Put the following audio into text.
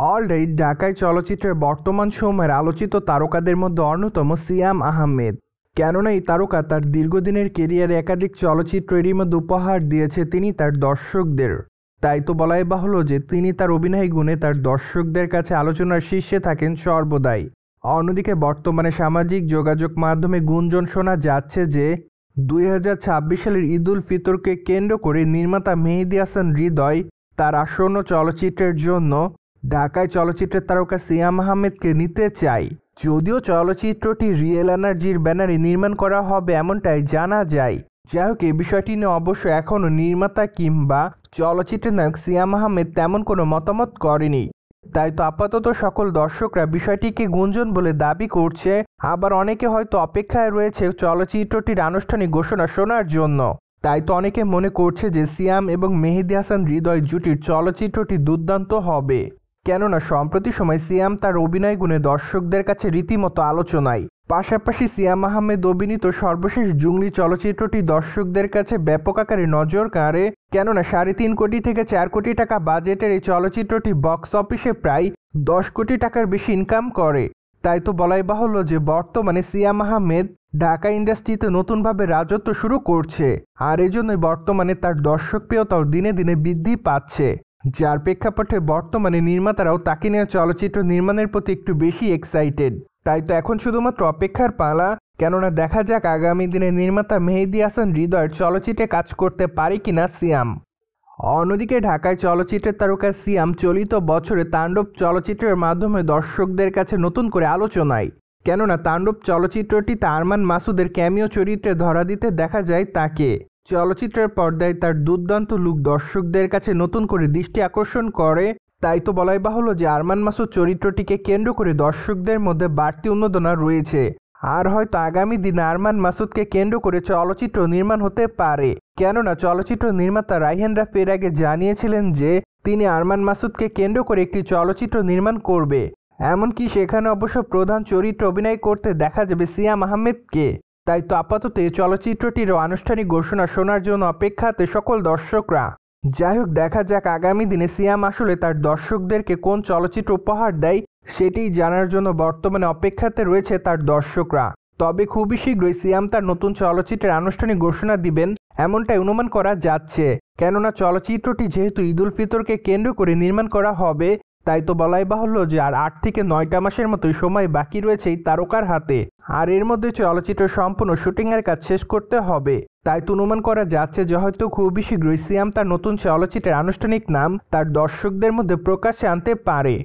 Alright, ঢাকায় চলচ্চিত্রের বর্তমান সময়ের আলোচিত তারকাদের মধ্যে অন্যতম সিয়াম আহমেদ। কেননা এই তারকা তার দীর্ঘদিনের কেরিয়ারে একাধিক চলচ্চিত্র এরই মধ্যে উপহার দিয়েছে তিনি তার দর্শকদের। তাই তো বলাই বাহুল্য যে তিনি তার অভিনয় গুণে তার দর্শকদের কাছে আলোচনার শীর্ষে থাকেন সর্বদাই। অন্যদিকে বর্তমানে সামাজিক যোগাযোগ মাধ্যমে গুঞ্জন শোনা যাচ্ছে যে 2026 সালের ঈদ উল ফিতরকে কেন্দ্র করে নির্মাতা মেহেদী হাসান হৃদয় তার আসন্ন চলচ্চিত্রের জন্য ঢাকায় চলচ্চিত্রের তারকা সিয়াম আহমেদকে নিতে চায়। যদিও চলচ্চিত্রটি রিয়েল এনার্জির ব্যানারে নির্মাণ করা হবে এমনটাই জানা যায়। যাই হোক, এই বিষয়টি নিয়ে অবশ্য এখনও নির্মাতা কিংবা চলচ্চিত্রের নায়ক সিয়াম আহমেদ তেমন কোনো মতামত করেনি। তাই তো আপাতত সকল দর্শকরা বিষয়টিকে গুঞ্জন বলে দাবি করছে, আবার অনেকে হয়তো অপেক্ষায় রয়েছে চলচ্চিত্রটির আনুষ্ঠানিক ঘোষণা শোনার জন্য। তাই তো অনেকে মনে করছে যে সিয়াম এবং মেহেদী হাসান হৃদয় জুটির চলচ্চিত্রটি দুর্দান্ত হবে। কেননা সম্প্রতি সময় সিয়াম তার অভিনয় গুণে দর্শকদের কাছে রীতিমতো আলোচনায়। পাশাপাশি সিয়াম আহমেদ অভিনীত সর্বশেষ জুংলি চলচ্চিত্রটি দর্শকদের কাছে ব্যাপক আকারে নজর কাড়ে। কেননা 3.5 কোটি থেকে 4 কোটি টাকা বাজেটের এই চলচ্চিত্রটি বক্স অফিসে প্রায় 10 কোটি টাকার বেশি ইনকাম করে। তাই তো বলাই বাহুল্য যে বর্তমানে সিয়াম আহমেদ ঢাকা ইন্ডাস্ট্রিতে নতুনভাবে রাজত্ব শুরু করছে, আর এজন্যই বর্তমানে তার দর্শকপ্রিয়তাও দিনে দিনে বৃদ্ধি পাচ্ছে। যার প্রেক্ষাপটে বর্তমানে নির্মাতারাও তাকে নিয়ে চলচ্চিত্র নির্মাণের প্রতি একটু বেশি এক্সাইটেড। তাই তো এখন শুধুমাত্র অপেক্ষার পালা। কেননা দেখা যাক আগামী দিনে নির্মাতা মেহেদী হাসান হৃদয়ের চলচ্চিত্রে কাজ করতে পারে কিনা সিয়াম। অন্যদিকে ঢাকায় চলচ্চিত্রের তারকা সিয়াম চলিত বছরে তাণ্ডব চলচ্চিত্রের মাধ্যমে দর্শকদের কাছে নতুন করে আলোচনায়। কেননা তাণ্ডব চলচ্চিত্রটিতে আরমান মাসুদের ক্যামিও চরিত্রে ধরা দিতে দেখা যায় তাকে। চলচ্চিত্রের পর্দায় তার দুর্দান্ত লুক দর্শকদের কাছে নতুন করে দৃষ্টি আকর্ষণ করে। তাই তো বলাই বাহুল্য যে আরমান মাসুদ চরিত্রটিকে কেন্দ্র করে দর্শকদের মধ্যে বাড়তি উন্মাদনা রয়েছে। আর হয়তো আগামী দিনে আরমান মাসুদকে কেন্দ্র করে চলচ্চিত্র নির্মাণ হতে পারে। কেননা চলচ্চিত্র নির্মাতা রায়হান রাফি এর আগে জানিয়েছিলেন যে তিনি আরমান মাসুদকে কেন্দ্র করে একটি চলচ্চিত্র নির্মাণ করবে। এমনকি সেখানে অবশ্য প্রধান চরিত্রে অভিনয় করতে দেখা যাবে সিয়াম আহমেদকে। তাই তো আপাতত এই চলচ্চিত্রটিরও আনুষ্ঠানিক ঘোষণা শোনার জন্য অপেক্ষাতে সকল দর্শকরা। যাই হোক, দেখা যাক আগামী দিনে সিয়াম আসলে তার দর্শকদেরকে কোন চলচ্চিত্র উপহার দেয় সেটি জানার জন্য বর্তমানে অপেক্ষাতে রয়েছে তার দর্শকরা। তবে খুবই শীঘ্রই সিয়াম তার নতুন চলচ্চিত্রের আনুষ্ঠানিক ঘোষণা দিবেন এমনটাই অনুমান করা যাচ্ছে। কেননা চলচ্চিত্রটি যেহেতু ঈদ উল ফিতরকে কেন্দ্র করে নির্মাণ করা হবে, তাই তো বলাই বাহুল্য যে আর 8 থেকে 9টা মাসের মতোই সময় বাকি রয়েছে এই তারকার হাতে। আর এর মধ্যে চলচ্চিত্র সম্পূর্ণ শুটিংয়ের কাজ শেষ করতে হবে। তাই তো অনুমান করা যাচ্ছে যে হয়তো খুবই শীঘ্রই সিয়াম তার নতুন চলচ্চিত্রের আনুষ্ঠানিক নাম তার দর্শকদের মধ্যে প্রকাশ্যে আনতে পারে।